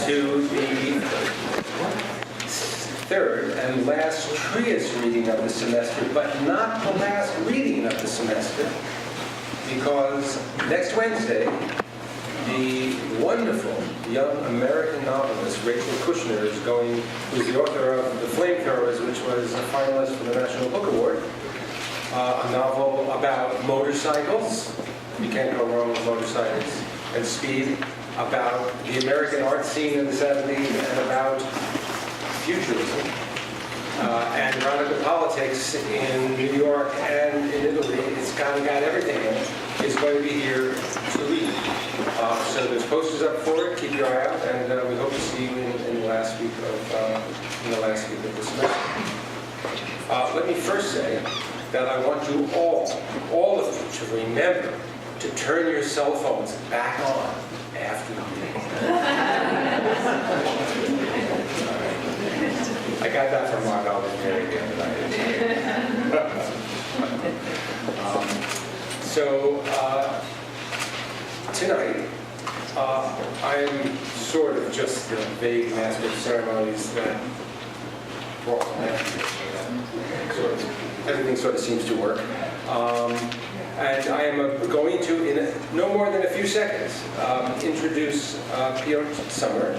to the third and last Trias reading of the semester, but not the last reading of the semester, because next Wednesday, the wonderful young American novelist Rachel Kushner is going, who's the author of The Flamethrowers, which was a finalist for the National Book Award, a novel about motorcycles. You can't go wrong with motorcycles and speed, about the American art scene in the 70s and about futurism and radical politics in New York and in Italy. It's kind of got everything in it. It's going to be here to read. So there's posters up for it. Keep your eye out, and we hope to see you in the last week of the semester. Let me first say that I want you all of you, to remember to turn your cell phones back on after the meeting. I got that from Mark Alden Perry the other night. So tonight, I'm sort of just the vague master of ceremonies that everything sort of seems to work. And I am going to, in no more than a few seconds, introduce Piotr Sommer,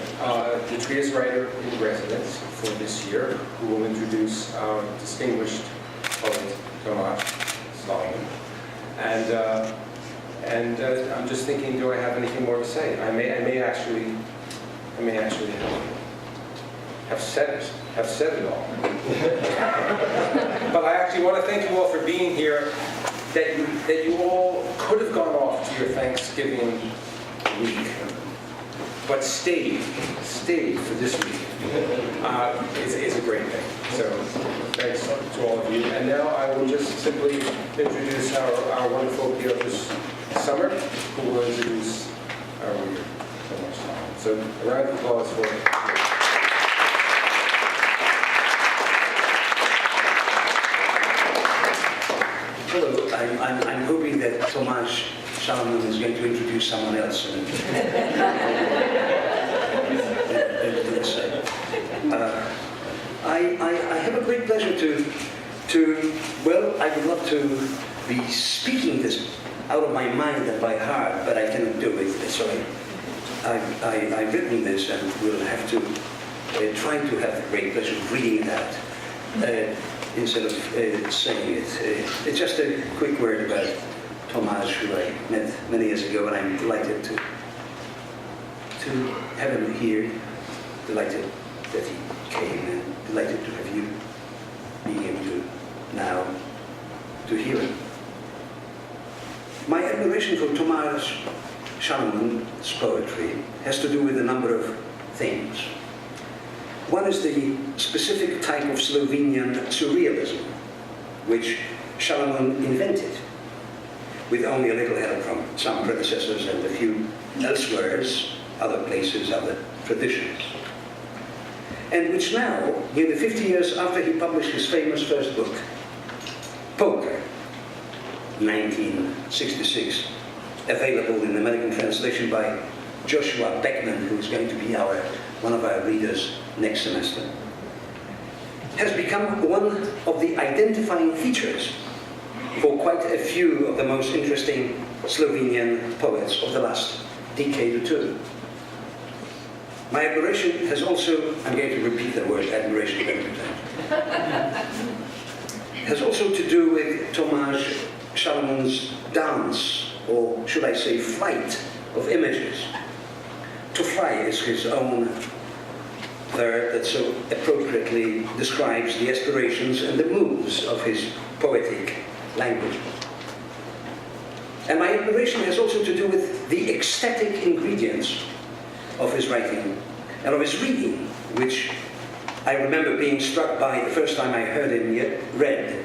the Trias writer in residence for this year, who will introduce our distinguished poet, Tomaž Šalamun. And I'm just thinking, do I have anything more to say? I may actually have said it all. But I actually want to thank you all for being here. That you all could have gone off to your Thanksgiving week, but stayed for this week. It's a great thing. So thanks to all of you. And now I will just simply introduce our wonderful Piotr Sommer, who will introduce our reader. So a round of applause for Hello, I'm hoping that Tomaž Šalamun is going to introduce someone else. I have a great pleasure I would love to be speaking this out of my mind and by heart, but I cannot do it. So I've written this and will have to try to have a great pleasure of reading it out. Instead of saying it. It's just a quick word about Tomaž, who I met many years ago, and I'm delighted to have him here, delighted that he came, and delighted to have you being able to now to hear him. My admiration for Tomaž Šalamun's poetry has to do with a number of things. One is the specific type of Slovenian surrealism, which Šalamun invented, with only a little help from some predecessors and a few elsewheres, other places, other traditions. And which now, nearly 50 years after he published his famous first book, Poker, 1966, available in American translation by Joshua Beckman, who is going to be one of our readers next semester, has become one of the identifying features for quite a few of the most interesting Slovenian poets of the last decade or two. My admiration has also, I'm going to repeat the word admiration every time, has also to do with Tomaž Šalamun's dance, or should I say flight, of images. To fly is his own verb that so appropriately describes the aspirations and the moves of his poetic language. And my admiration has also to do with the ecstatic ingredients of his writing and of his reading, which I remember being struck by the first time I heard him read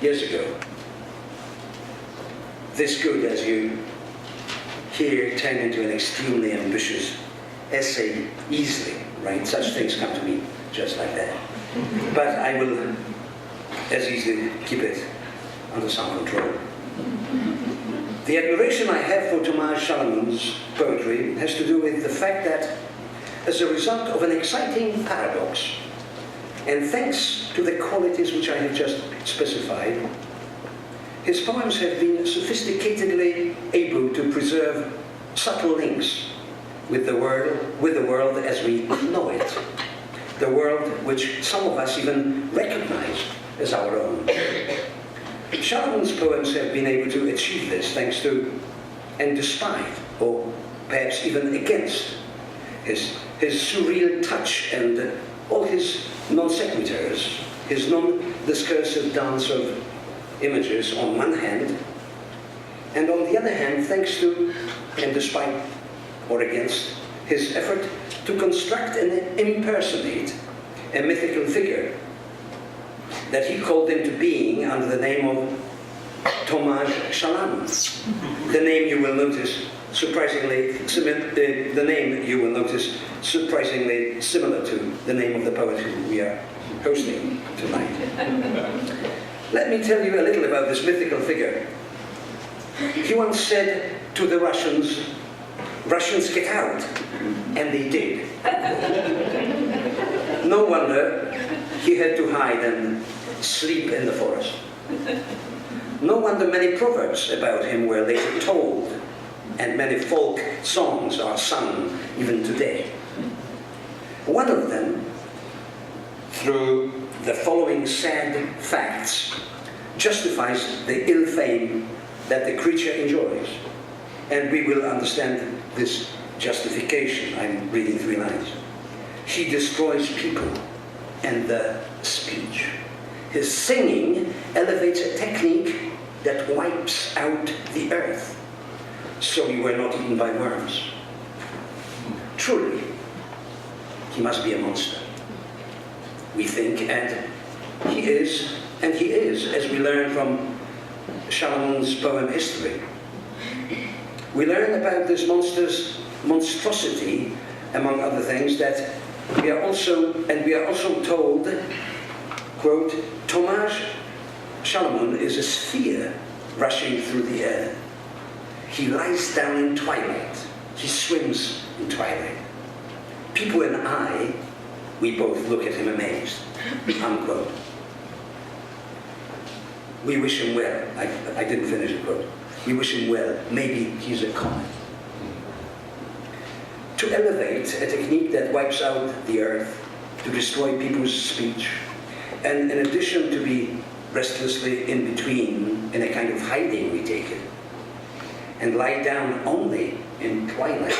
years ago. This could, as you hear, turn into an extremely ambitious essay easily, right? Such things come to me just like that. But I will as easily keep it under some control. The admiration I have for Tomaž Šalamun's poetry has to do with the fact that, as a result of an exciting paradox, and thanks to the qualities which I have just specified, his poems have been sophisticatedly able to preserve subtle links with the world as we know it, the world which some of us even recognize as our own. Šalamun's poems have been able to achieve this thanks to, and despite, or perhaps even against, his surreal touch and all his non sequiturs, his non-discursive dance of images on one hand, and on the other hand, thanks to, and despite or against, his effort to construct and impersonate a mythical figure that he called into being under the name of Tomaž Šalamun. The name you will notice surprisingly similar to the name of the poet who we are hosting tonight. Let me tell you a little about this mythical figure. He once said to the Russians, "Russians, get out," and they did. No wonder he had to hide and sleep in the forest. No wonder many proverbs about him were later told, and many folk songs are sung even today. One of them, through the following sad facts, justifies the ill fame that the creature enjoys. And we will understand this justification. I'm reading 3 lines. He destroys people and the speech. His singing elevates a technique that wipes out the earth, so we were not eaten by worms. Truly, he must be a monster, we think, and he is, as we learn from Šalamun's poem History. We learn about this monster's monstrosity, among other things, that we are also told, quote, Tomaž Šalamun is a sphere rushing through the air. He lies down in twilight. He swims in twilight. People and I, we both look at him amazed, unquote. We wish him well. I didn't finish the quote. We wish him well. Maybe he's a comet. To elevate a technique that wipes out the earth, to destroy people's speech, and in addition to be restlessly in between, in a kind of hiding, we take it, and lie down only in twilight.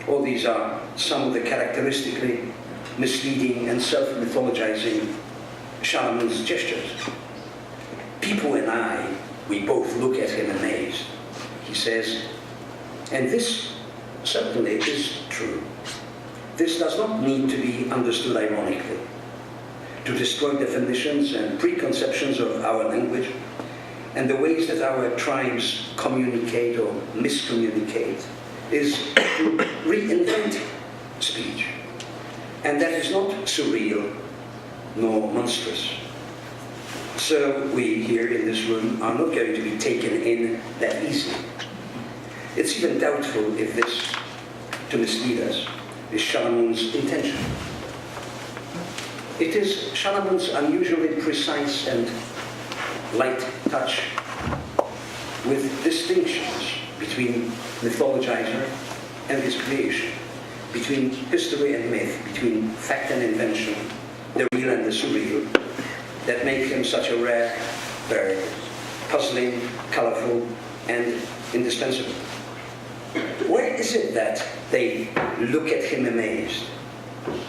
All these are some of the characteristically misleading and self-mythologizing Šalamun's gestures. People and I, we both look at him amazed. He says, and this certainly is true. This does not need to be understood ironically. To destroy definitions and preconceptions of our language and the ways that our tribes communicate or miscommunicate is to reinvent speech. And that is not surreal nor monstrous. So we here in this room are not going to be taken in that easily. It's even doubtful if this, to mislead us, is Šalamun's intention. It is Šalamun's unusually precise and light touch with distinctions between mythologizer and his creation, between history and myth, between fact and invention, the real and the surreal, that make him such a rare bird, puzzling, colorful, and indispensable. Where is it that they look at him amazed?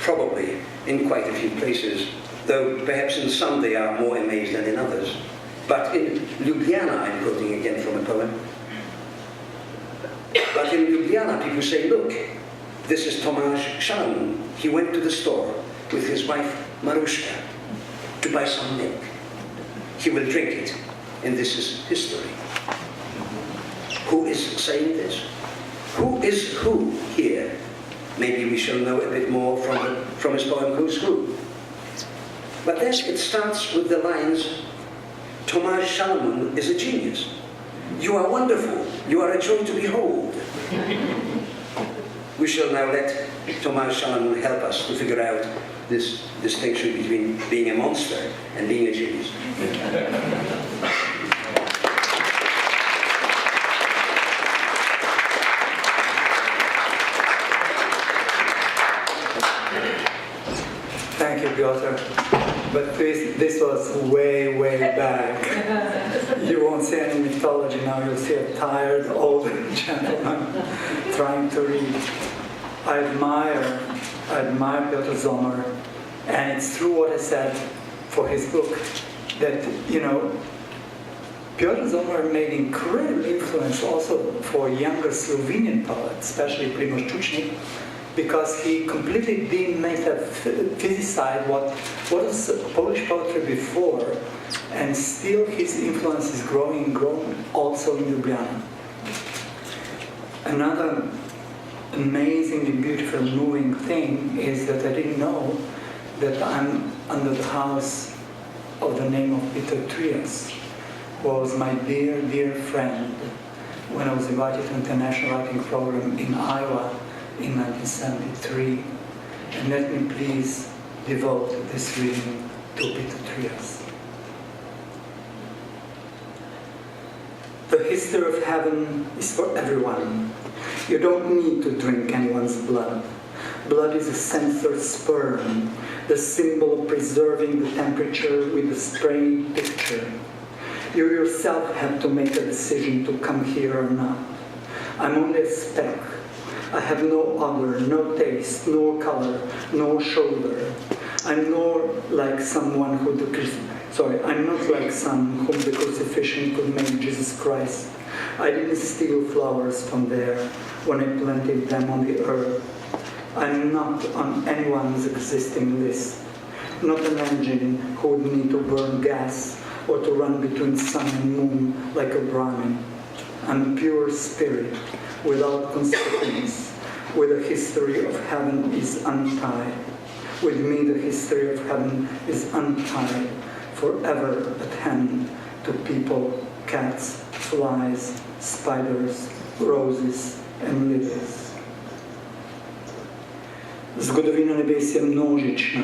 Probably in quite a few places, though perhaps in some they are more amazed than in others. But in Ljubljana, I'm quoting again from a poem, but in Ljubljana people say, look, this is Tomaž Šalamun. He went to the store with his wife Maruška to buy some milk. He will drink it, and this is history. Who is saying this? Who is who here? Maybe we shall know a bit more from his poem Who's Who. But then it starts with the lines, Tomaž Šalamun is a genius. You are wonderful. You are a joy to behold. We shall now let Tomaž Šalamun help us to figure out this distinction between being a monster and being a genius. Thank you, Piotr. But this was way, way back. You won't see any mythology now. You'll see a tired old gentleman trying to read. I admire Piotr Zomer, and it's true what I said for his book, that, you know, Piotr Zomer made incredible influence also for younger Slovenian poets, especially Primož Čučnik, because he completely demetaphysicized what was Polish poetry before, and still his influence is growing also in Ljubljana. Another amazingly beautiful, moving thing is that I didn't know that I'm under the house of the name of Peter Trias, who was my dear, dear friend when I was invited to an international writing program in Iowa in 1973. And let me please devote this reading to Peter Trias. The history of heaven is for everyone. You don't need to drink anyone's blood. Blood is a censored sperm, the symbol of preserving the temperature with a sprayed picture. You yourself have to make a decision to come here or not. I'm only a speck. I have no odor, no taste, no color, no shoulder. I'm not like some whom the crucifixion could make Jesus Christ. I didn't steal flowers from there when I planted them on the earth. I'm not on anyone's existing list. Not an engine who would need to burn gas or to run between sun and moon like a Brahmin. I'm a pure spirit, without consequence, where the history of heaven is untied. With me the history of heaven is untied, forever at hand to people, cats, flies, spiders, roses and lilies. Zgodovina nebes je množična,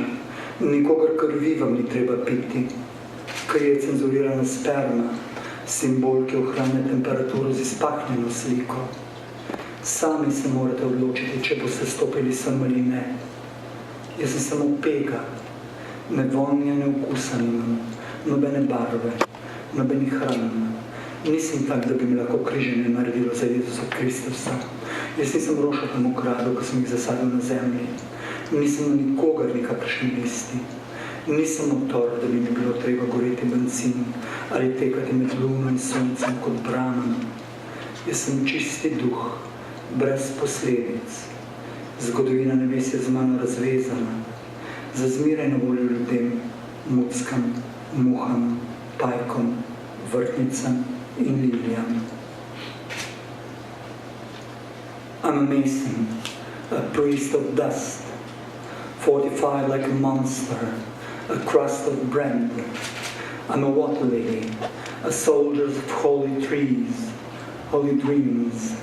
nikogar krvi vam ni treba piti. Kar je cenzurirana sperma, simbol, ki ohranja temperaturo z izpahnjeno sliko. Sami se morate odločiti, če boste stopili sem ali ne. Jaz sem samo pega, ne vonja, ne okusa nimam, nobene barve, nobenih hran. Nisem tak, da bi mi lahko križanje naredilo za Jezusa Kristusa. Jaz nisem roša temu gradu, ko sem jih zasadil na zemlji. Nisem na nikogar nikakršni listi. Nisem motor, da bi mi bilo treba goreti benzin ali tekati med luno in soncem kot Brahman. Jaz sem čisti duh, brez posledic. Zgodovina nebes je z mano razvezana. Za zmeraj na voljo ljudem, muckam, muham, pajkom, vrtnicam in lilijam. I'm a mason, a priest of dust, fortified like a monster, a crust of bread. I'm a water lily, a soldier of holy trees, holy dreams,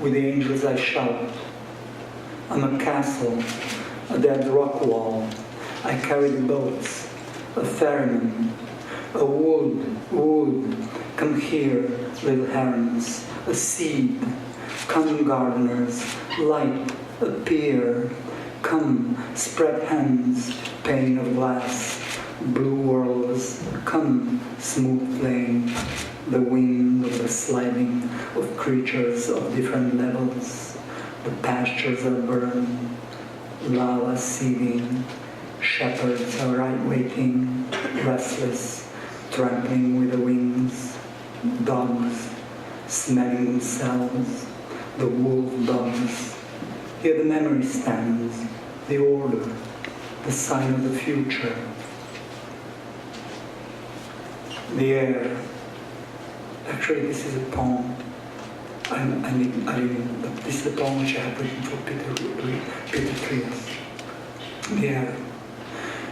with the angels I shout. I'm a castle, a dead rock wall, I carry the boats, a ferryman, a wood, come here, little herons, a seed, come gardeners, light, appear, come, spread hands, pane of glass, blue worlds, come, smooth flame, the wind of the sliding of creatures of different levels, the pastures are burned, lava seething, shepherds are right waiting, restless, trampling with the wings, dogs, smelling themselves, the wolf dogs. Here the memory stands, the order, the sign of the future. The air. Actually, this is a poem. This is a poem which I have written for Peter Trias. The air.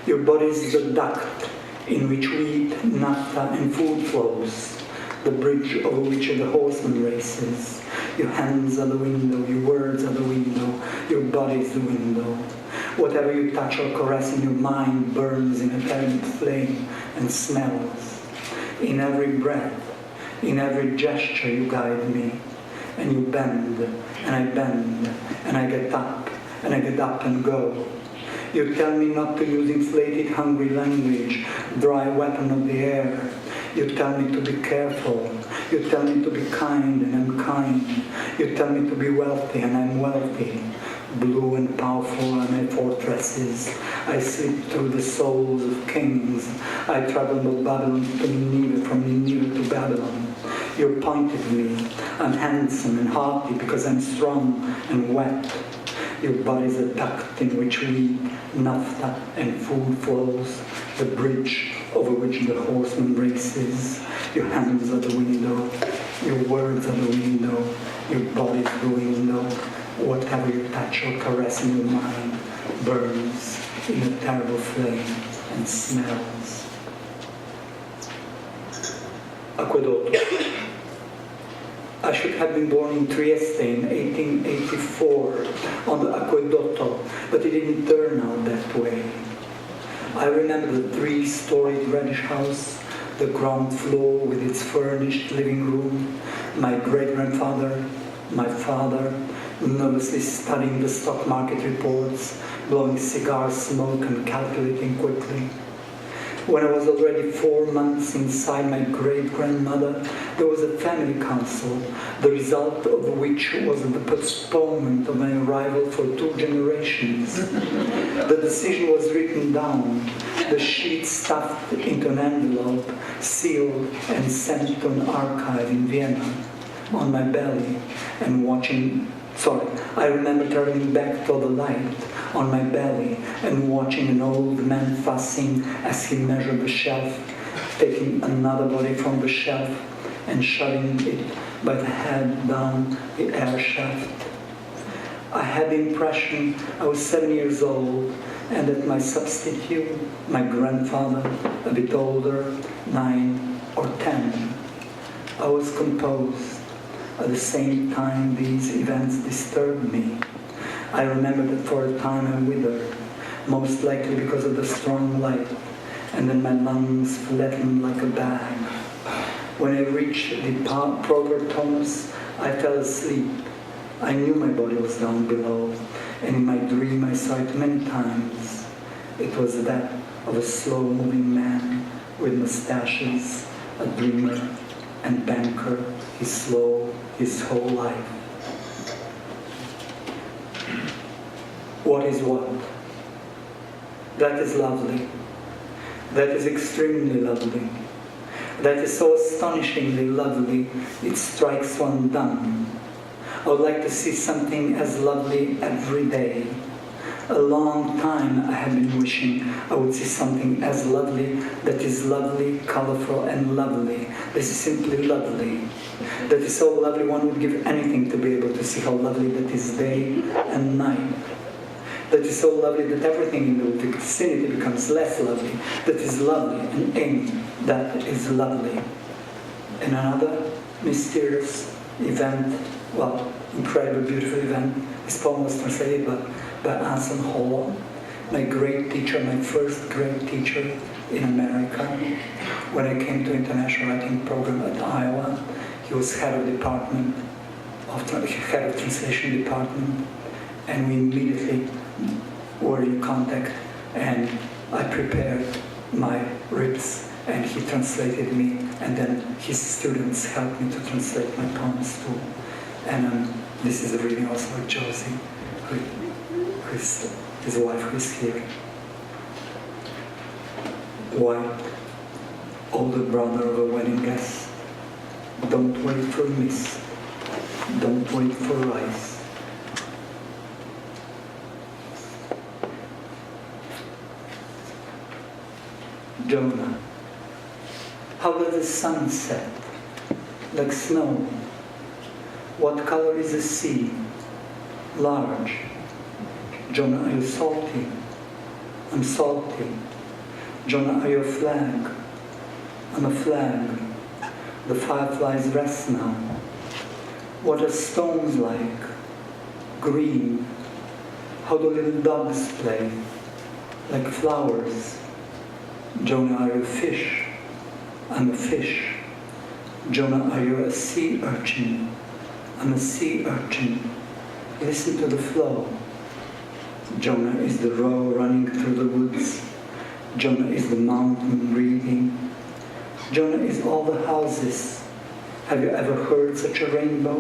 Your body is the duct in which wheat, naphtha and food flows. the bridge over which the horseman races. Your hands are the window, your words are the window, your body is the window. Whatever you touch or caress in your mind burns in a terrible flame and smells. In every breath, in every gesture you guide me, and you bend, and I bend, and I get up, and I get up and go. You tell me not to use inflated, hungry language, dry weapon of the air. You tell me to be careful. You tell me to be kind, and I'm kind. You tell me to be wealthy, and I'm wealthy. Blue and powerful are my fortresses. I slip through the souls of kings. I travel from Babylon to Nineveh, from Nineveh to Babylon. You pointed at me. I'm handsome and hearty because I'm strong and wet. Your body's a duct in which wheat, naphtha, and food flows, the bridge over which the horseman races. Your hands are the window, your words are the window, your body's the window. Whatever you touch or caress in your mind burns in a terrible flame and smells. Acquedotto. I should have been born in Trieste in 1884 on the Acquedotto, but it didn't turn out that way. I remember the 3-storied reddish house, the ground floor with its furnished living room, my great-grandfather, my father, nervously studying the stock market reports, blowing cigar smoke and calculating quickly. When I was already 4 months inside my great-grandmother, there was a family council, the result of which was the postponement of my arrival for 2 generations. The decision was written down, the sheet stuffed into an envelope, sealed and sent to an archive in Vienna, on my belly, and I remember turning back to the light on my belly and watching an old man fussing as he measured the shelf, taking another body from the shelf and shoving it by the head down the air shaft. I had the impression I was 7 years old and that my substitute, my grandfather, a bit older, 9 or 10, I was composed. At the same time, these events disturbed me. I remember that for a time I withered, most likely because of the strong light, and then my lungs flattened like a bag. When I reached the proper tonus, I fell asleep. I knew my body was down below, and in my dream I saw it many times. It was that of a slow-moving man with mustaches, a dreamer and banker, his whole life. What is what? That is lovely. That is extremely lovely. That is so astonishingly lovely, it strikes one dumb. I would like to see something as lovely every day. A long time I have been wishing I would see something as lovely that is lovely, colorful, and lovely. This is simply lovely. That is so lovely one would give anything to be able to see how lovely that is day and night. That is so lovely that everything in the vicinity becomes less lovely. That is lovely, and aim, that is lovely. And another mysterious event, incredible, beautiful event, this poem was translated by Anson Hall, my great teacher, my first great teacher in America. When I came to international writing program at Iowa, he was head of translation department, and we immediately were in contact, and I prepared my rips, and he translated me, and then his students helped me to translate my poems too. And this is a reading also of Josie, his wife who is here. White, older brother of a wedding guest, don't wait for mist, don't wait for rice. Jonah, how does the sun set? Like snow. What color is the sea? Large. Jonah, are you salty? I'm salty. Jonah, are you a flag? I'm a flag. The fireflies rest now. What are stones like? Green. How do little dogs play? Like flowers. Jonah, are you a fish? I'm a fish. Jonah, are you a sea urchin? I'm a sea urchin. Listen to the flow. Jonah is the roe running through the woods. Jonah is the mountain breathing. Jonah is all the houses. Have you ever heard such a rainbow?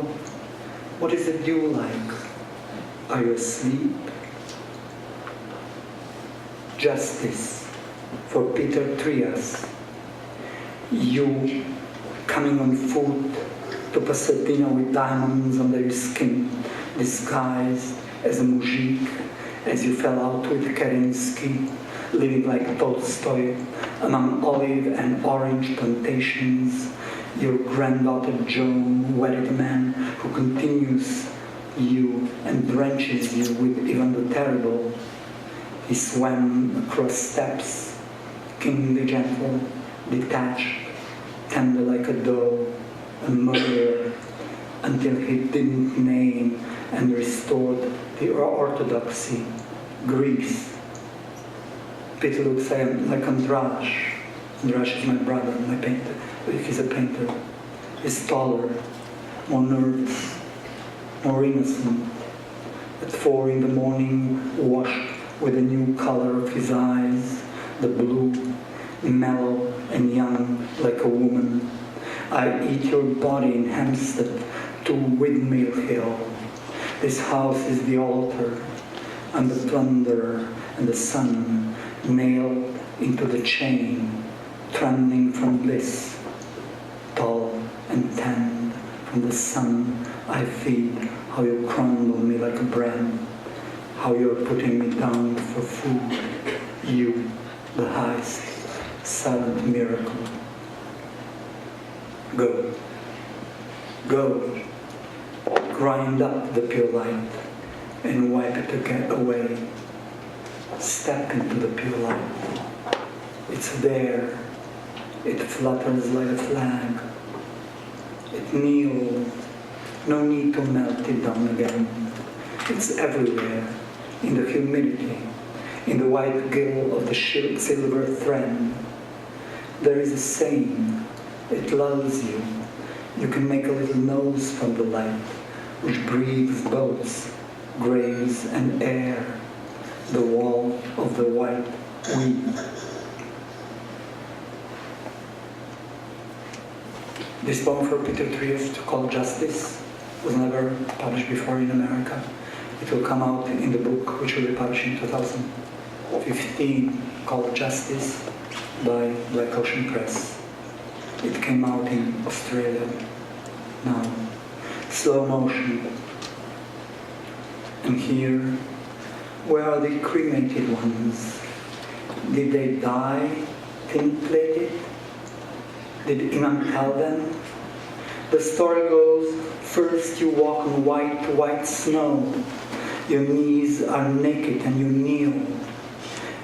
What is the dew like? Are you asleep? Justice for Peter Trias. You coming on foot to Pasadena with diamonds under your skin, disguised as a mujik, as you fell out with Kerensky, living like Tolstoy among olive and orange plantations. Your granddaughter Joan wedded a man who continues you and drenches you with Ivan the Terrible. He swam across steppes, kingly gentle, detached, tender like a doe, a murderer, until he didn't name and restored the orthodoxy, Greece. Peter looks like Andrash. Andrash is my brother, my painter. He's a painter. He's taller, more nervous, more innocent. At 4 in the morning, washed with a new color of his eyes, the blue, mellow and young like a woman. I eat your body in Hampstead to Windmill Hill. This house is the altar. I'm the plunderer and the sun, nailed into the chain, trembling from bliss. Tall and tanned from the sun, I feed how you crumble me like a bread, how you're putting me down for food. You, the highest, silent miracle. Go. Go. Grind up the pure light and wipe it away. Step into the pure light. It's there. It flutters like a flag. It kneels. No need to melt it down again. It's everywhere, in the humidity, in the white gill of the silver thread. There is a saying. It lulls you. You can make a little nose from the light, which breathes boats, graves, and air, the wall of the white wheat. This poem for Peter Trias, called Justice, was never published before in America. It will come out in the book, which will be published in 2015, called Justice, by Black Ocean Press. It came out in Australia now. Slow motion. And here, where are the cremated ones? Did they die thin-plated? Did Imam tell them? The story goes, first you walk on white, white snow. Your knees are naked and you kneel.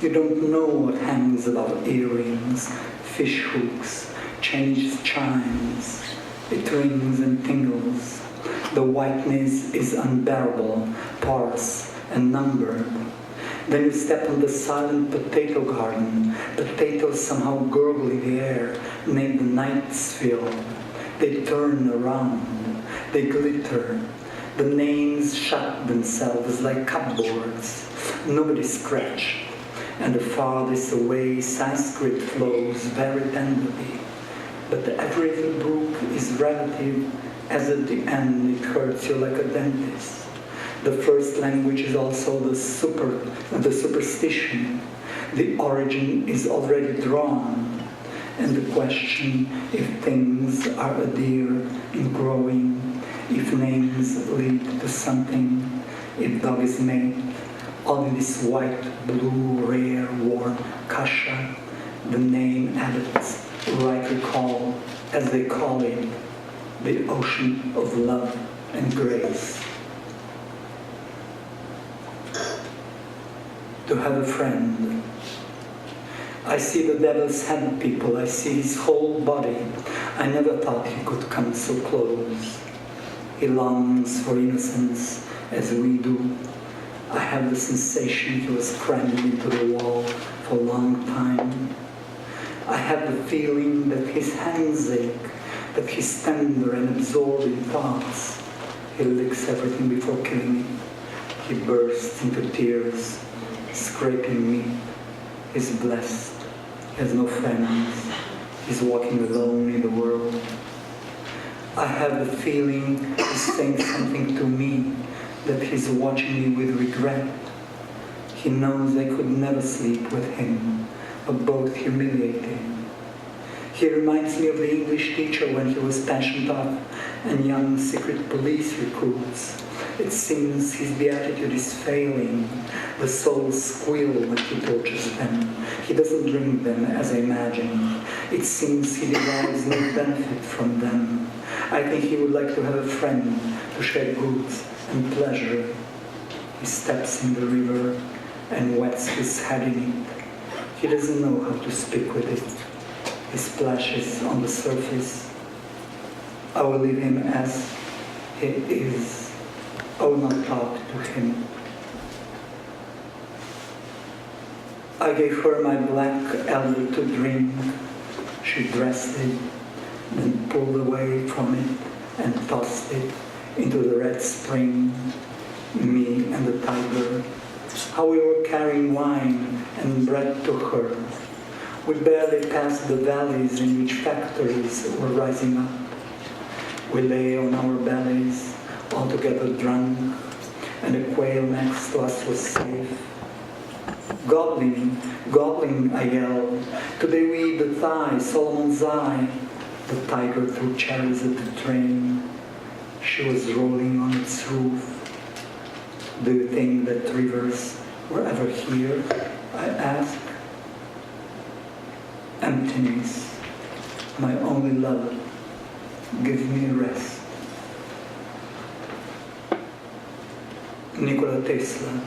You don't know what hangs about earrings, fish hooks, changed chimes. It rings and tingles. The whiteness is unbearable, porous and numbered. Then you step on the silent potato garden. Potatoes somehow gurgle in the air, make the nights feel. They turn around. They glitter. The names shut themselves like cupboards. Nobody scratched. And the farthest away Sanskrit flows very tenderly. But every little brook is relative, as at the end it hurts you like a dentist. The first language is also the superstition. The origin is already drawn. And the question if things are a deer in growing, if names lead to something, if dog is made, all in this white, blue, rare, warm kasha, the name adepts rightly call, as they call it, the ocean of love and grace. To have a friend. I see the devil's head, people. I see his whole body. I never thought he could come so close. He longs for innocence as we do. I have the sensation he was crammed into the wall for a long time. I have the feeling that his hands ache, that his tender and absorbing thoughts. He licks everything before killing it. He bursts into tears, scraping meat. He's blessed. He has no friends. He's walking alone in the world. I have the feeling he's saying something to me, that he's watching me with regret. He knows I could never sleep with him, but both humiliating. He reminds me of the English teacher when he was pensioned off and young secret police recruits. It seems his beatitude is failing. The souls squeal when he tortures them. He doesn't drink them as I imagined. It seems he derives no benefit from them. I think he would like to have a friend to share goods and pleasure. He steps in the river and wets his head in it. He doesn't know how to speak with it. He splashes on the surface. I will leave him as he is. I will not talk to him. I gave her my black elder to drink. She dressed it, then pulled away from it and tossed it into the red spring, me and the tiger. How we were carrying wine and bread to her. We barely passed the valleys in which factories were rising up. We lay on our bellies, altogether drunk, and the quail next to us was safe. Gobbling, gobbling, I yelled. Today we eat the thigh, Solomon's eye. The tiger threw cherries at the train. She was rolling on its roof. Do you think that rivers were ever here? I asked. Emptiness, my only love, give me rest. Nikola Tesla.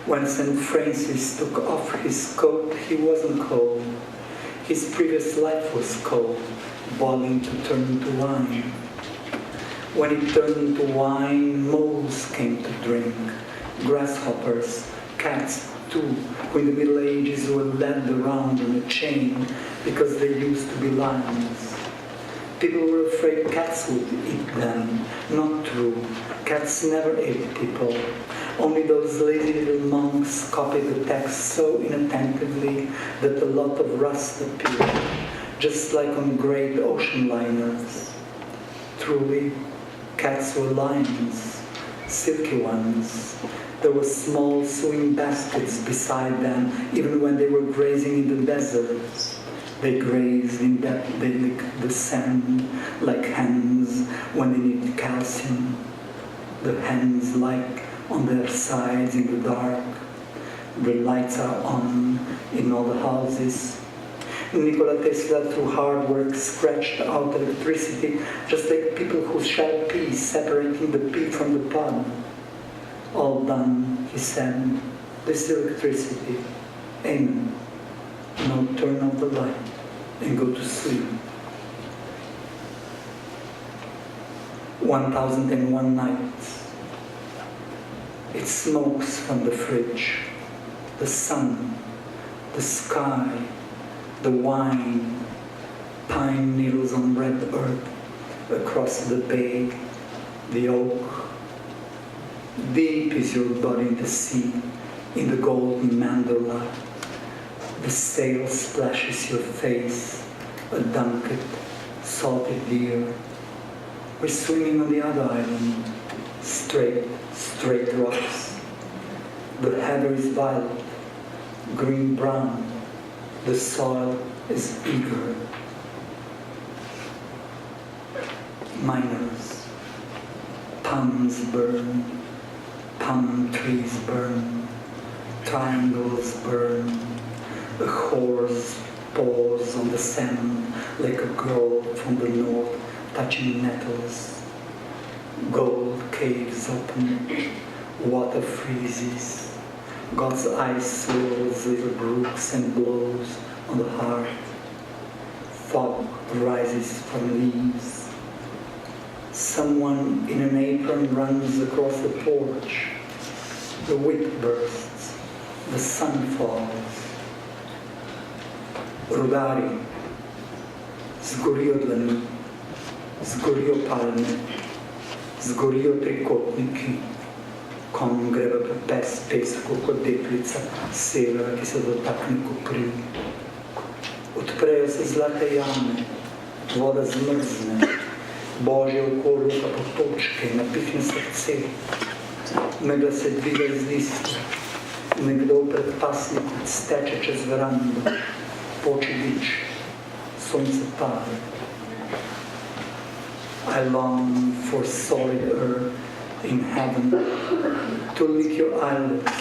When St. Francis took off his coat, he wasn't cold. His previous life was cold, boiling to turn into wine. When it turned into wine, moles came to drink, grasshoppers, cats too, who in the Middle Ages were led around on a chain because they used to be lions. People were afraid cats would eat them. Not true. Cats never ate people. Only those lazy little monks copied the text so inattentively that a lot of rust appeared, just like on great ocean liners. Truly, cats were lions, silky ones. There were small sewing baskets beside them, even when they were grazing in the deserts. They grazed in that they licked the sand like hens when they need calcium. The hens lie on their sides in the dark. The lights are on in all the houses. Nikola Tesla, through hard work, scratched out electricity, just like people who shell peas, separating the pea from the pod. All done, he said. This is electricity. Amen. Now turn off the light and go to sleep. 1001 nights. It smokes from the fridge. The sun, the sky, the wine, pine needles on red earth across the bay, the oak. Deep is your body in the sea, in the golden mandala. The sail splashes your face, a dunket, salted deer. We're swimming on the other island, straight rocks. The heather is violet, green-brown. The soil is eager. Miners, palms burn, palm trees burn, triangles burn. A horse paws on the sand like a girl from the north touching nettles. Gold caves open, water freezes. God's ice swirls little brooks and blows on the heart. Fog rises from leaves. Someone in an apron runs across the porch. The wind bursts. The sun falls. Rudari. Zgorijo dlani. Zgorijo palme. Zgorijo trikotniki. Konj gre v pes pesku kot deklica severa, ki se dotakne kopriv. Odprejo se zlate jame, voda zmrzne, Božje okolje pa potočke, napihne srce. Megla se dviga iz listja, nekdo v predpasniku steče čez verando, poči bič, sonce pade. I long for solid earth in heaven, to lick your eyelids,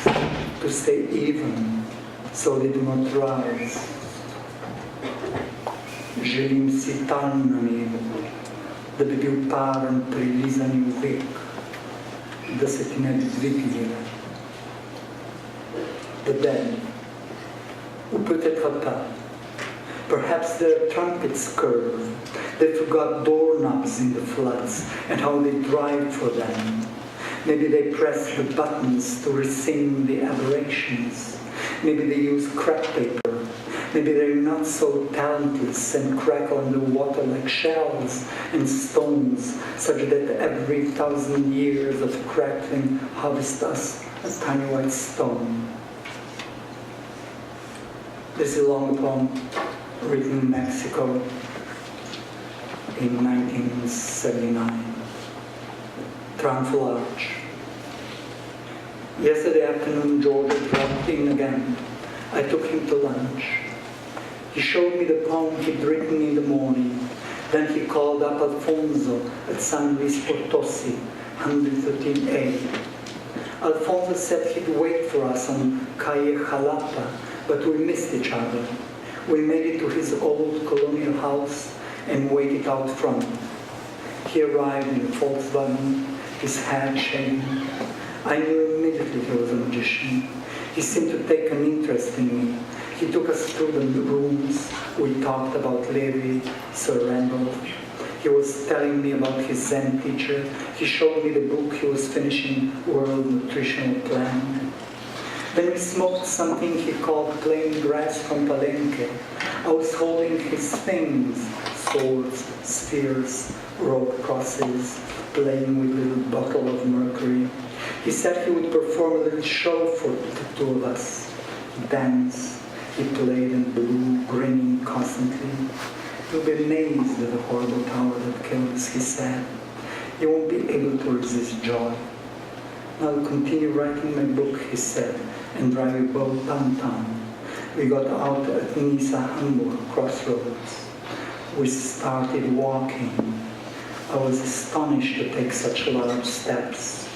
to stay even, so they do not rise. Želim si tam na nebu, da bi bil paren prilizani v vek, da se ti ne bi dvignile. The dead, ou peut-être pas. Perhaps their trumpets curve. They forgot doorknobs in the floods and how they drive for them. Maybe they press the buttons to rescind the aberrations. Maybe they use crap paper. Maybe they're not so talentless and crackle in the water like shells and stones, such that every 1,000 years of crackling harvest us a tiny white stone. This is a long poem written in Mexico in 1979. Triumphal Arch. Yesterday afternoon, George dropped in again. I took him to lunch. He showed me the poem he'd written in the morning. Then he called up Alfonso at San Luis Potosi, 113A. Alfonso said he'd wait for us on Calle Jalapa, but we missed each other. We made it to his old colonial house and waited out front. He arrived in a Volkswagen, his head shaven. I knew immediately he was a magician. He seemed to take an interest in me. He took us through the rooms. We talked about Levi, Sir Randolph. He was telling me about his Zen teacher. He showed me the book he was finishing, World Nutritional Plan. Then we smoked something he called plain grass from Palenque. I was holding his things, swords, spears, rope crosses, playing with a little bottle of mercury. He said he would perform a little show for the two of us. He danced, he played and blew, grinning constantly. You'll be amazed at the horrible power that kills, he said. You won't be able to resist joy. I'll continue writing my book, he said, and drive a boat downtown. We got out at Niza-Hamburg crossroads. We started walking. I was astonished to take such large steps,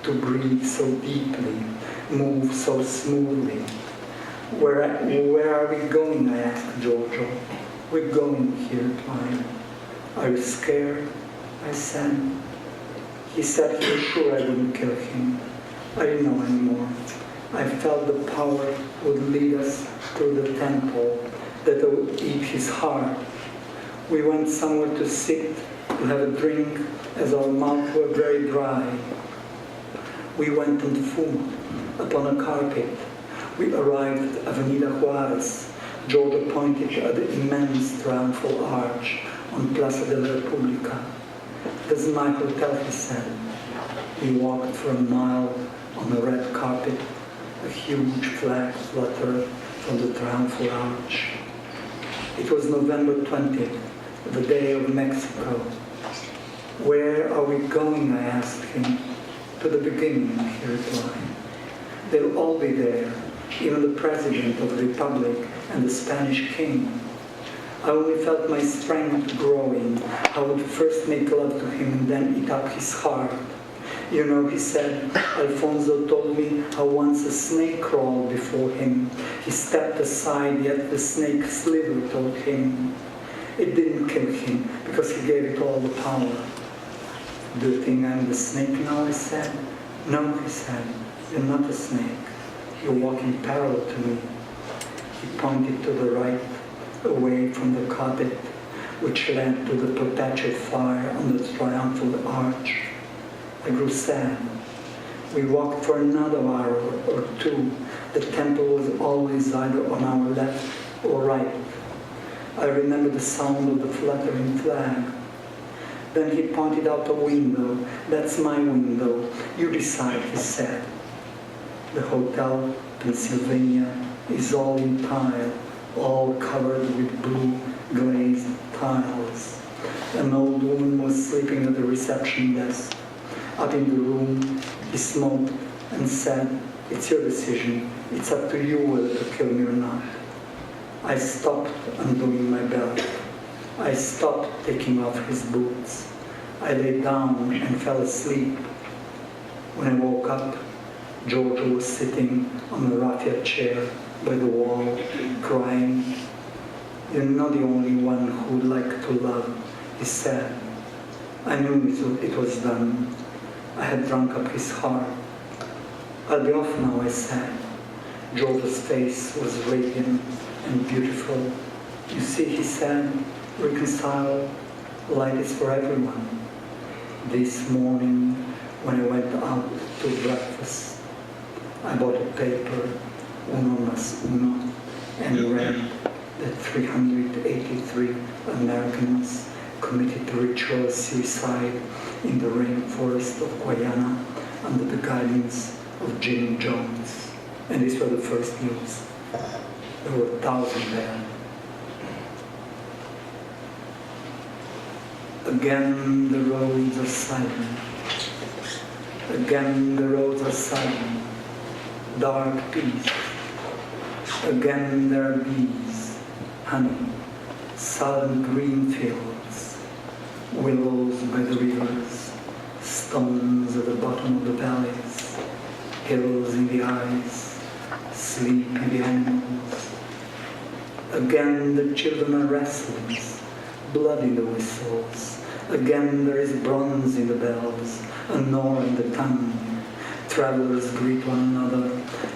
to breathe so deeply, move so smoothly. Where are we going? I asked Giorgio. We're going, he replied. Are you scared? I said. He said he was sure I wouldn't kill him. I didn't know anymore. I felt the power would lead us through the temple, that I would eat his heart. We went somewhere to sit, to have a drink, as our mouths were very dry. We went on foot, upon a carpet. We arrived at Avenida Juarez. Giorgio pointed at the immense triumphal arch on Plaza de la República. This is my hotel, he said. We walked for a mile on the red carpet. A huge flag fluttered from the triumphal arch. It was November 20th, the day of Mexico. Where are we going? I asked him. To the beginning, he replied. They'll all be there, even the President of the Republic and the Spanish King. I only felt my strength growing. I would first make love to him and then eat up his heart. You know, he said, Alfonso told me how once a snake crawled before him. He stepped aside, yet the snake's sliver told him. It didn't kill him, because he gave it all the power. Do you think I'm the snake now? I said. No, he said, you're not a snake. You're walking parallel to me. He pointed to the right, away from the carpet, which led to the perpetual fire on the triumphal arch. I grew sad. We walked for another hour or two. The temple was always either on our left or right. I remember the sound of the fluttering flag. Then he pointed out a window. That's my window. You decide, he said. The Hotel Pennsylvania is all in tile, all covered with blue glazed tiles. An old woman was sleeping at the reception desk. Up in the room, he smoked and said, "It's your decision. It's up to you whether to kill me or not." I stopped undoing my belt. I stopped taking off his boots. I lay down and fell asleep. When I woke up, George was sitting on a raffia chair by the wall, crying. "You're not the only one who'd like to love," he said. I knew it was done. I had drunk up his heart. "I'll be off now," I said. George's face was radiant and beautiful. "You see," he said, "reconcile, light is for everyone." This morning, when I went out to breakfast, I bought a paper, Uno mas Uno, and read that 383 Americans committed ritual suicide in the rainforest of Guyana under the guidance of Jim Jones. And these were the first news. There were 1,000 there. Again the roads are silent. Again the roads are silent. Dark peace. Again there are bees, honey, silent green fields, willows by the rivers, stones at the bottom of the valleys, hills in the eyes, sleep in the animals. Again the children are restless, blood in the whistles. Again there is bronze in the bells, a gnaw in the tongue. Travelers greet one another,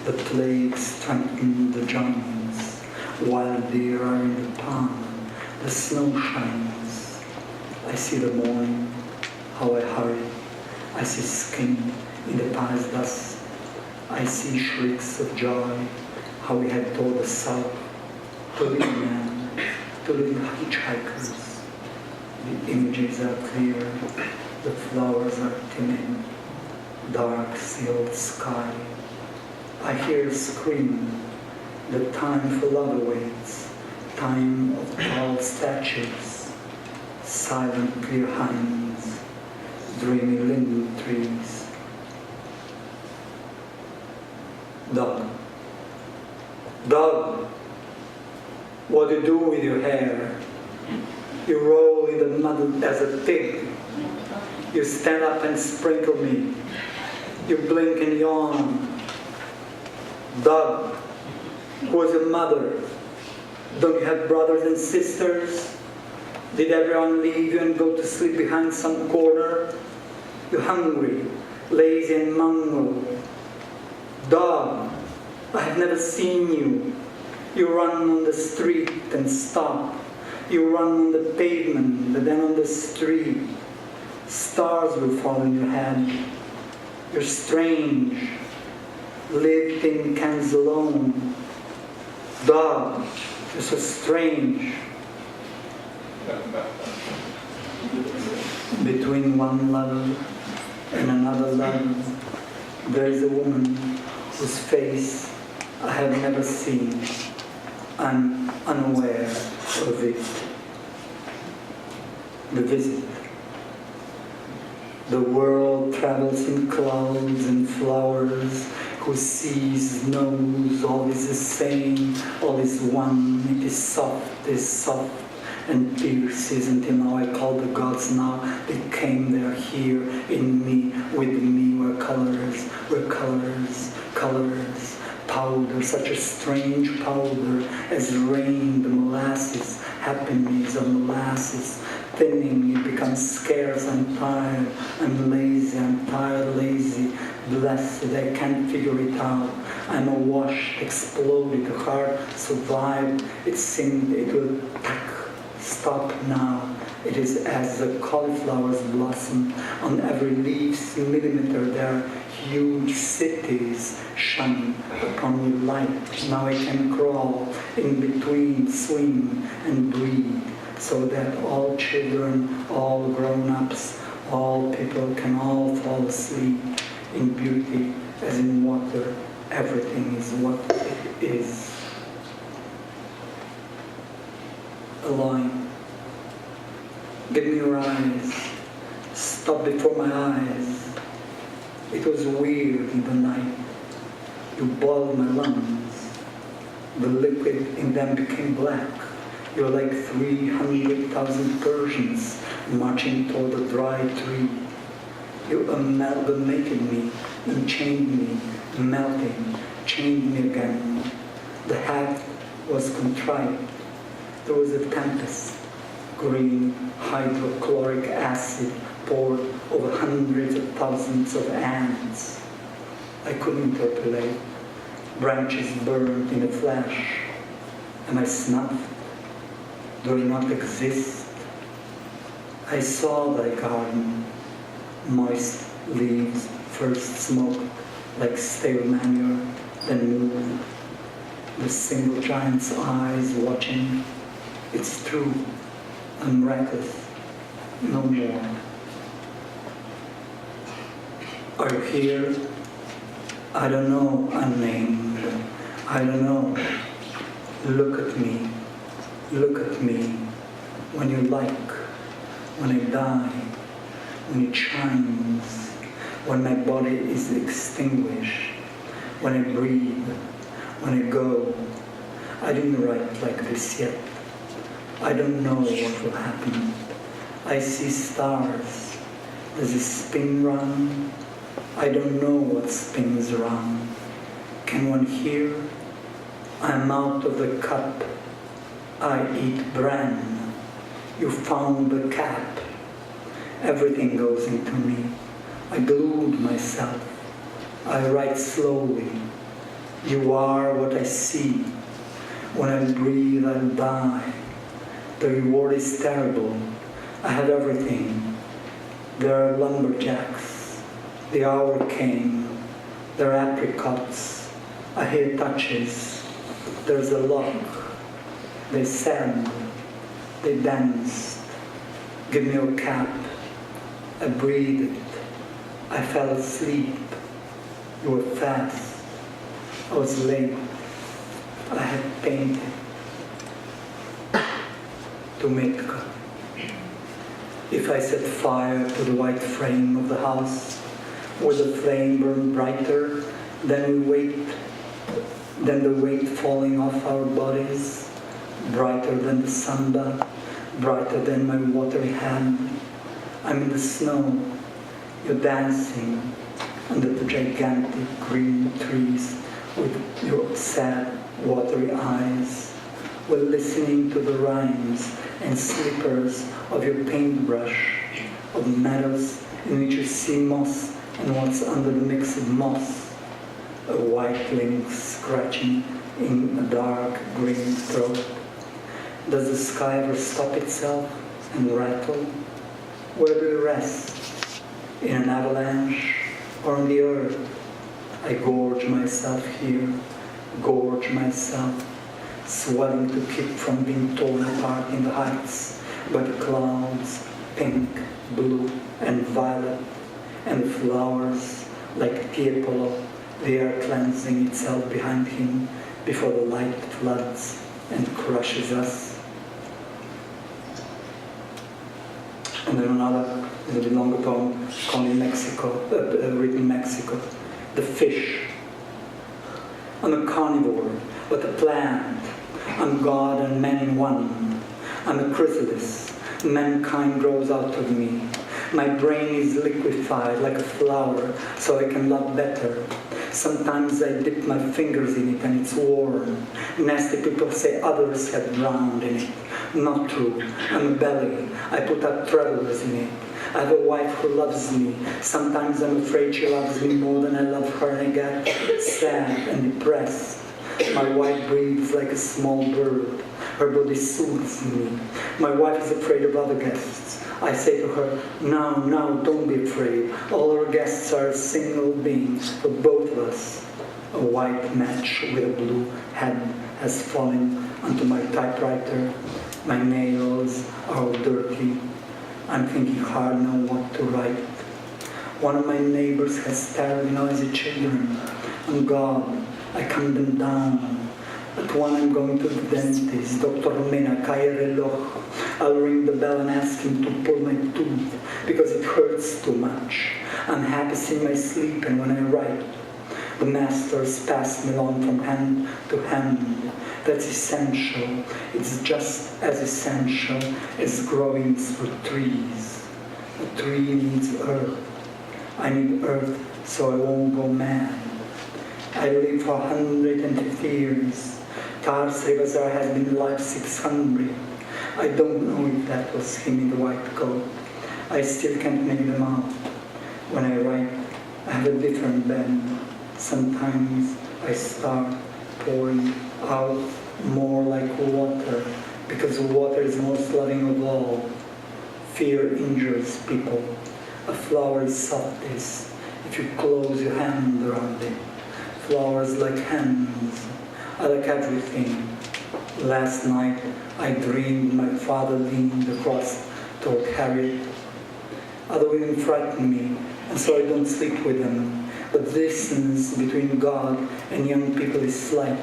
the plague strengthens the joints. Wild deer are in the pond, the snow shines. I see the morning, how I hurry. I see skin in the past dust. I see shrieks of joy, how we had told the south to little men, to little hitchhikers. The images are clear, the flowers are timid, dark sealed sky. I hear a scream, the time for love awaits, time of tall statues, silent clear hinds, dreamy linden trees. Dog. Dog, what do you do with your hair? You roll in the mud as a pig. You stand up and sprinkle me. You blink and yawn. Dog, who was your mother? Don't you have brothers and sisters? Did everyone leave you and go to sleep behind some corner? You're hungry, lazy and mongrel. Dog, I have never seen you. You run on the street and stop. You run on the pavement, and then on the street. Stars will fall on your head. You're strange. Lived in cans alone. Dog, you're so strange. Between one love and another love, there is a woman whose face I have never seen. I'm unaware of it. The visit. The world travels in clouds and flowers, who sees, knows, all is the same, all is one, it is soft, and pierces until now I call the gods now, they came, they are here, in me, with me, were colors, colors, powder, such a strange powder, as rain, the molasses, happiness of molasses, thinning, it becomes scarce, I'm tired, I'm lazy, I'm tired, lazy, blessed, I can't figure it out, I'm awash, exploded, the heart survived, it seemed it will tack, Stop now. It is as the cauliflowers blossom on every leaf's millimeter. Their huge cities shine upon me light. Now I can crawl in between, swim and breathe, so that all children, all grown-ups, all people can all fall asleep in beauty as in water. Everything is what it is. A line. Give me your eyes. Stop before my eyes. It was weird in the night. You boiled my lungs. The liquid in them became black. You're like 300,000 Persians marching toward a dry tree. You amalgamated me, enchained me, melting, chained me again. The hat was contrite. There was a tempest. Green hydrochloric acid poured over hundreds of thousands of ants. I couldn't interpolate. Branches burned in a flash. And I snuffed. Do I not exist? I saw thy garden. Moist leaves first smoked like stale manure, then moved. The single giant's eyes watching. It's true. I'm reckless. No more. Are you here? I don't know, unnamed. I don't know. Look at me. Look at me. When you like. When I die. When it shines. When my body is extinguished. When I breathe. When I go. I didn't write like this yet. I don't know what will happen. I see stars. Does it spin round? I don't know what spins round. Can one hear? I am out of the cup. I eat bran. You found the cap. Everything goes into me. I glued myself. I write slowly. You are what I see. When I breathe, I'll die. The reward is terrible. I have everything. There are lumberjacks. The hour came. There are apricots. I hear touches. There's a lock. They sang. They danced. Give me your cap. I breathed. I fell asleep. You were fast. I was late. I had painted. To make. If I set fire to the white frame of the house, will the flame burn brighter than the weight falling off our bodies, brighter than the samba, brighter than my watery hand? I'm in the snow, you're dancing under the gigantic green trees with your sad, watery eyes. We're listening to the rhymes and slippers of your paintbrush, of meadows in which you see moss and what's under the mix of moss, a white lynx scratching in a dark green throat. Does the sky ever stop itself and rattle? Where do you rest? In an avalanche or on the earth? I gorge myself here, gorge myself, swelling to keep from being torn apart in the heights by the clouds, pink, blue, and violet, and the flowers like Tiepolo, the air cleansing itself behind him before the light floods and crushes us. And then another, a little bit longer poem called written in Mexico, The Fish. I'm a carnivore, but a plant. I'm God and man in one. I'm a chrysalis. Mankind grows out of me. My brain is liquefied like a flower, so I can love better. Sometimes I dip my fingers in it and it's warm. Nasty people say others have drowned in it. Not true. I'm a belly. I put up travelers in it. I have a wife who loves me. Sometimes I'm afraid she loves me more than I love her, and I get sad and depressed. My wife breathes like a small bird. Her body soothes me. My wife is afraid of other guests. I say to her, now, don't be afraid. All our guests are single beings for both of us. A white match with a blue head has fallen onto my typewriter. My nails are all dirty. I'm thinking hard now what to write. One of my neighbors has terribly noisy children. On God, I calm them down. At one I'm going to the dentist, Dr. Mena, kaya reloj. I'll ring the bell and ask him to pull my tooth because it hurts too much. I'm happy in my sleep and when I write. The masters pass me on from hand to hand. That's essential. It's just as essential as growing through trees. A tree needs earth. I need earth so I won't go mad. I live for 150 years. Tars Rivazar has been alive 600. I don't know if that was him in the white coat. I still can't make them out. When I write, I have a different bend. Sometimes I start pouring out more like water, because water is most loving of all. Fear injures people. A flower is softest if you close your hand around it. Flowers like hands. I like everything. Last night I dreamed my father leaned across toward Arid. Other women frighten me, and so I don't sleep with them. But the distance between God and young people is slight.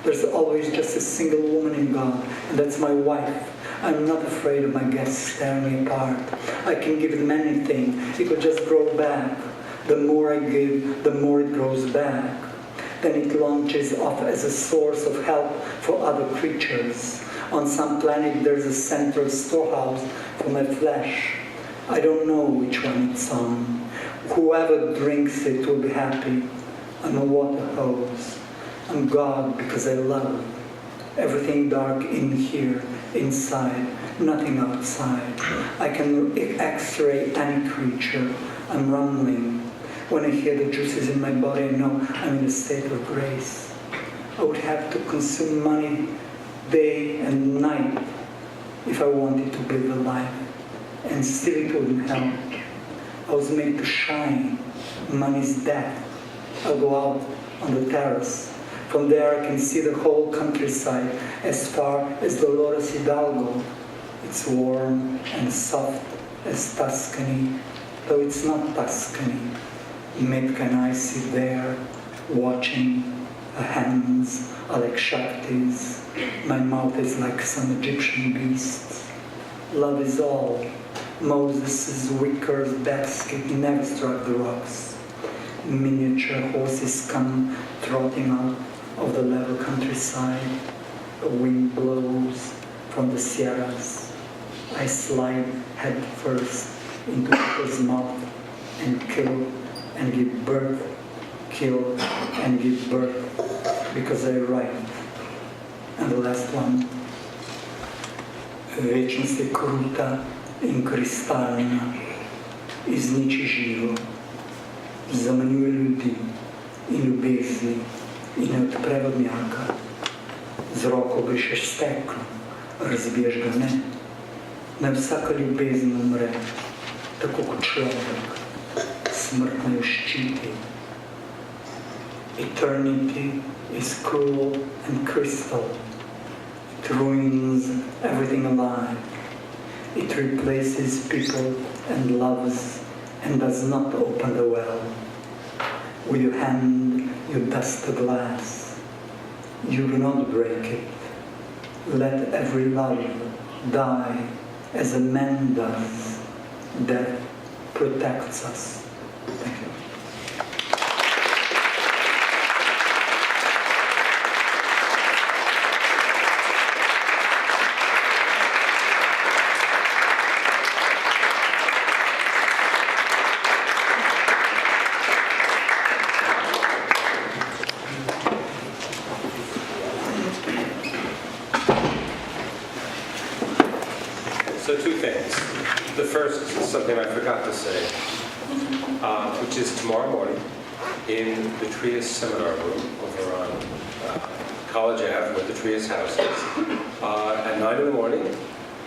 There's always just a single woman in God, and that's my wife. I'm not afraid of my guests tearing me apart. I can give them anything. It will just grow back. The more I give, the more it grows back. Then it launches off as a source of help for other creatures. On some planet there's a central storehouse for my flesh. I don't know which one it's on. Whoever drinks it will be happy. I'm a water hose. I'm God because I love. Everything dark in here, inside, nothing outside. I can X-ray any creature. I'm rumbling. When I hear the juices in my body, I know I'm in a state of grace. I would have to consume money day and night if I wanted to build a life, and still it wouldn't help. I was made to shine. Money's death. I'll go out on the terrace. From there I can see the whole countryside as far as Dolores Hidalgo. It's warm and soft as Tuscany, though it's not Tuscany. Metka and I sit there, watching. Her hands are like Shaktis. My mouth is like some Egyptian beasts. Love is all. Moses' wicker basket never struck the rocks. Miniature horses come trotting out of the level countryside. The wind blows from the Sierras. I slide head first into people's mouth and kill and give birth, kill and give birth, because I write. And the last one. Večnost je kruta in kristalna, izniči živo, zamanjuje ljudi in ljubezni in ne odpre vodnjaka. Z roko brišeš steklo, razbiješ ga ne. Ne vsaka ljubezen umre, tako kot človek. Smrtno jo ščiti. Eternity is cruel and crystal. It ruins everything alive. It replaces people and loves and does not open the well. With your hand you dust the glass. You do not break it. Let every love die as a man does. Death protects us. Thank you. So two things. The first is something I forgot to say, which is tomorrow morning in the Trias seminar room over on College Ave, where the Trias house is. at 9 in the morning,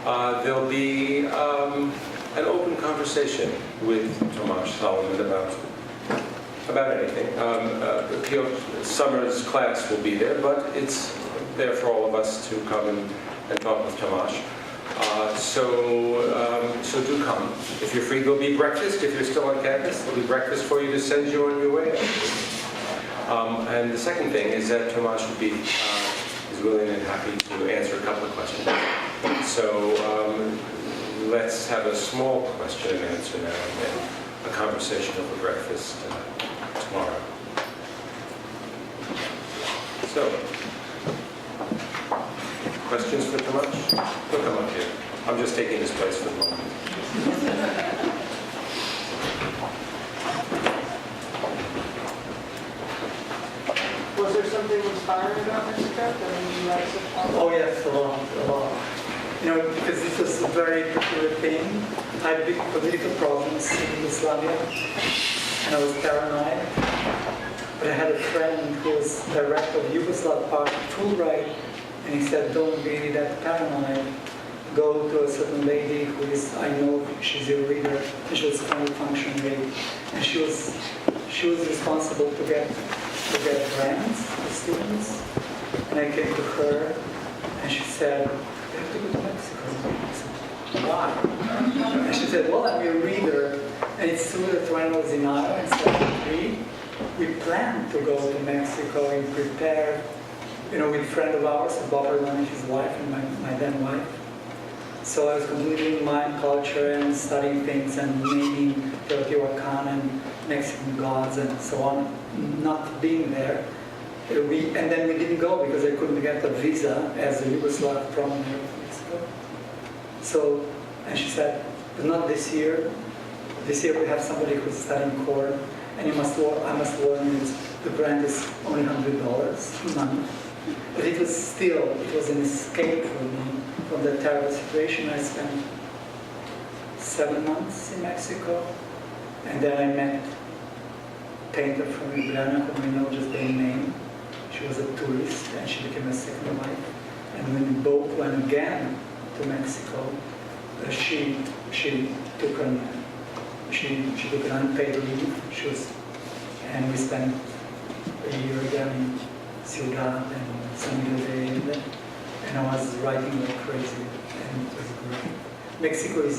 there'll be an open conversation with Tomaž Šalamun about anything. Summer's class will be there, but it's there for all of us to come and talk with Tomaž. So do come. If you're free, there'll be breakfast. If you're still on campus, there'll be breakfast for you to send you on your way. And the second thing is that Tomaž would be is willing and happy to answer a couple of questions. So let's have a small question and answer now, and then a conversation over breakfast tomorrow. So, questions for Tomaž? He'll come up here. I'm just taking his place for the moment. Was there something inspiring about Mexico that you like so far? Oh yes, a lot. Because this was a very peculiar thing. I had big political problems in Yugoslavia, and I was paranoid. But I had a friend who was director of Yugoslav Party, Fulbright, and he said, don't be that paranoid. Go to a certain lady who is, I know she's your reader, and she was kind of functioning, and she was responsible to get grants for students. And I came to her, and she said, you have to go to Mexico. I said, why? And she said, well, I'm your reader, and it's true that when I was in Iowa in 73, we planned to go to Mexico and prepare, with a friend of ours, Bob and his wife, and my then wife. So I was completely in mind culture and studying things and naming Teotihuacan and Mexican gods and so on, not being there. And then we didn't go because I couldn't get a visa as a Yugoslav from Mexico. So, and she said, but not this year. This year we have somebody who's studying corn, and I must warn you, the grant is only $100 a month. But it was an escape for me from the terrible situation. I spent 7 months in Mexico, and then I met a painter from Ljubljana, whom I know just by name. She was a tourist, and she became a second wife. And when we both went again to Mexico, she took an unpaid leave. And we spent a year again in Ciudad and San Miguel de Allende, and I was writing like crazy, and it was great. Mexico is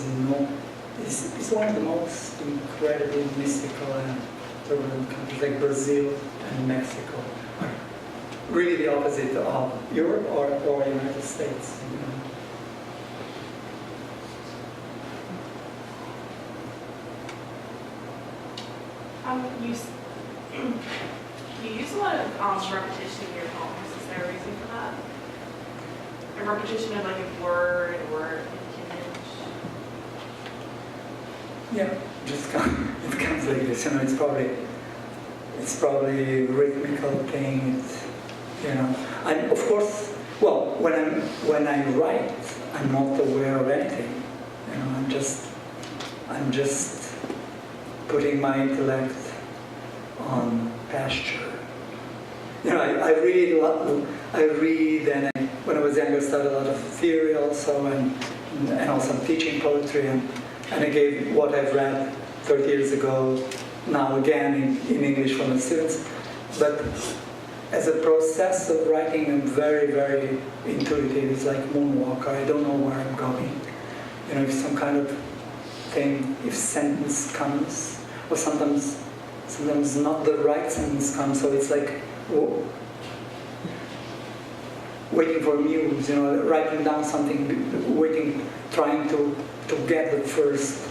one of the most incredibly mystical and turbulent countries, like Brazil and Mexico. Really the opposite of Europe or United States. You use a lot of repetition in your poems. Is there a reason for that? A repetition of like a word or an image? Yeah, it comes like this. It's probably a rhythmical thing. And of course, well, when I write, I'm not aware of anything. I'm just putting my intellect on pasture. I read, and when I was younger, I studied a lot of theory also, and also teaching poetry, and I gave what I've read 30 years ago, now again in English from the students. But as a process of writing, I'm very, very intuitive. It's like moonwalker. I don't know where I'm going. If some kind of thing, if sentence comes, or sometimes not the right sentence comes, so it's like waiting for a muse, writing down something, waiting, trying to get the first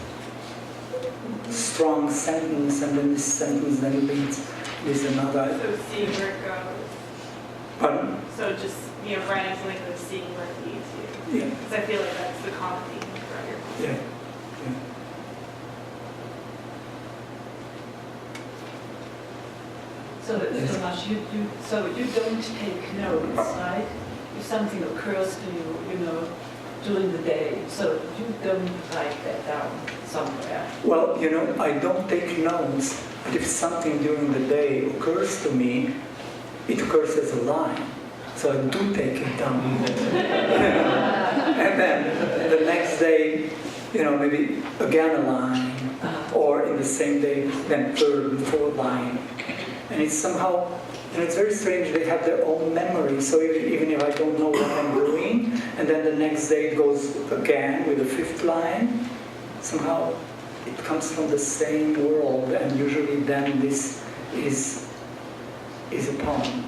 strong sentence, and then this sentence then leads another. So seeing where it goes. Pardon? So just, writing something and seeing where it leads you. Yeah. Because I feel like that's the common theme throughout your poems. Yeah. So, Tomaž, you don't take notes, right? If something occurs to you, during the day, so you don't write that down somewhere. Well, I don't take notes, but if something during the day occurs to me, it occurs as a line. So I do take it down. And then the next day, maybe again a line, or in the same day, then third and fourth line. And it's somehow, it's very strange, they have their own memory. So even if I don't know what I'm doing, and then the next day it goes again with the fifth line, somehow it comes from the same world, and usually then this is a poem.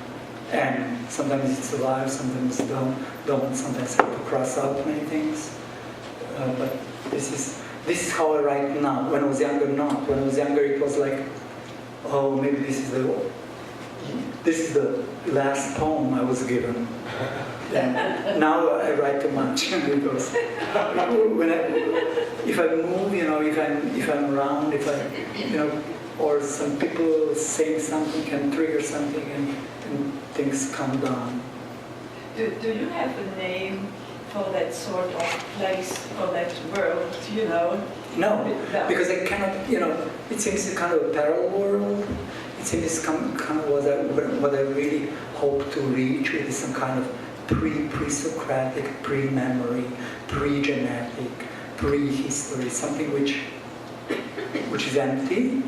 And sometimes it's alive, sometimes don't, sometimes I have to cross out many things. But this is how I write now. When I was younger, not. When I was younger, it was like, oh, maybe this is the last poem I was given. And now I write too much because if I move, if I'm around, or some people saying something can trigger something and things come down. Do you have a name for that sort of place, for that world, No, because I cannot, it seems a kind of a parallel world. It seems kind of what I really hope to reach with some kind of pre-Socratic, pre-memory, pre-genetic, pre-history, something which is empty,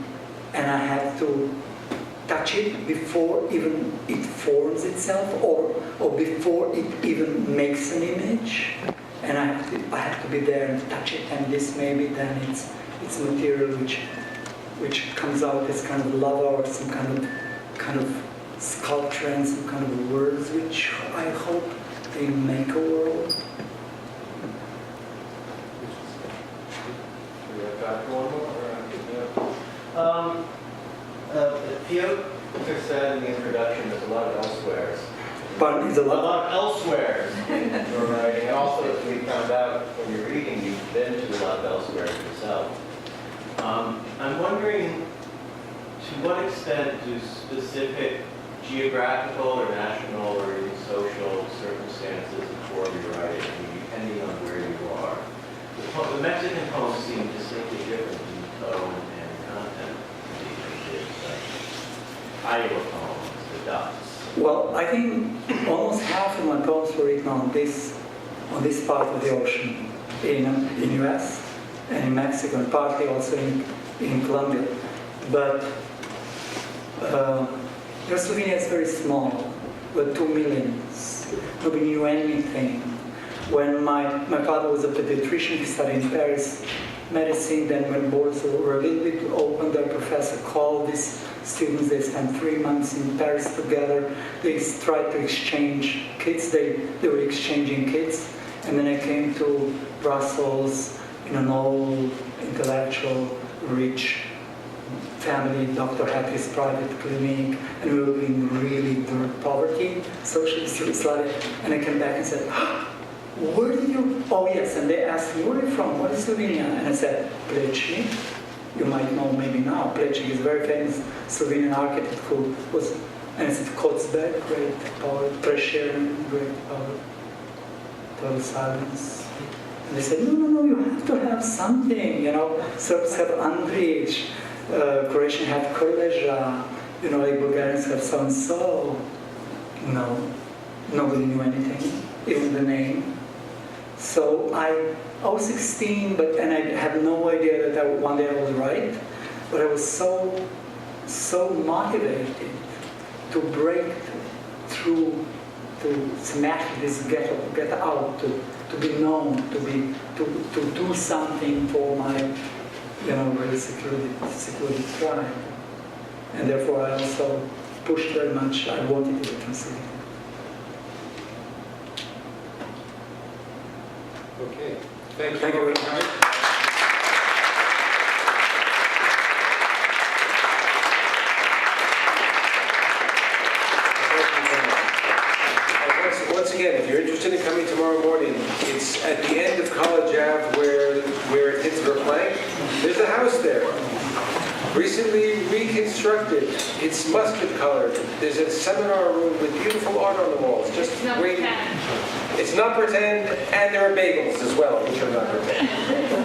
and I have to touch it before even it forms itself, or before it even makes an image, and I have to be there and touch it, and this maybe then it's material which comes out as kind of lava or some kind of sculpture and some kind of words which I hope they make a world. Theo just said in the introduction there's a lot of elsewheres. But it's a A lot. lot of elsewheres you're writing. And also, as we found out when you're reading, you've been to a lot of elsewheres yourself. I'm wondering, to what extent do specific geographical or national or even social circumstances inform your writing, depending on where you are? The Mexican poems seem distinctly different in tone and content. Iowa poems, the Ducks. Well, I think almost half of my poems were written on this part of the ocean, in US and in Mexico, and partly also in Colombia. But Slovenia is very small, with 2 million. Nobody knew anything. When my father was a pediatrician, he studied in Paris medicine. Then when borders were a little bit open, the professor called these students. They spent 3 months in Paris together. They tried to exchange kids. They were exchanging kids. And then I came to Brussels in an old, intellectual, rich family. Doctor had his private clinic, and we were in really dirt poverty, socialist Yugoslavia. And I came back and said, where did you, oh yes, and they asked me, where are you from, what is Slovenia? And I said, Plechi. You might know maybe now, Plechi is a very famous Slovenian architect who was, and I said, Kotzberg, great poet, Prešeren, great poet, total silence. And they said, no, you have to have something, Serbs have Andrić, Croatians have Krleža, like Bulgarians have so-and-so. No, nobody knew anything, even the name. So I was 16, and I had no idea that one day I would write, but I was so motivated to break through, to smash this ghetto, to get out, to be known, to do something for my, very secluded tribe. And therefore I also pushed very much, I wanted to be translated. Okay. Thank you Thank you very much. Once again, if you're interested in coming tomorrow morning, it's at the end of College Ave where kids were playing. There's a house there, recently reconstructed. It's mustard colored. There's a seminar room with beautiful art on the walls. Just waiting. It's not pretend, and there are bagels as well, which are not pretend.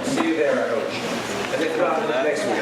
See you there, I hope. And if not, next week.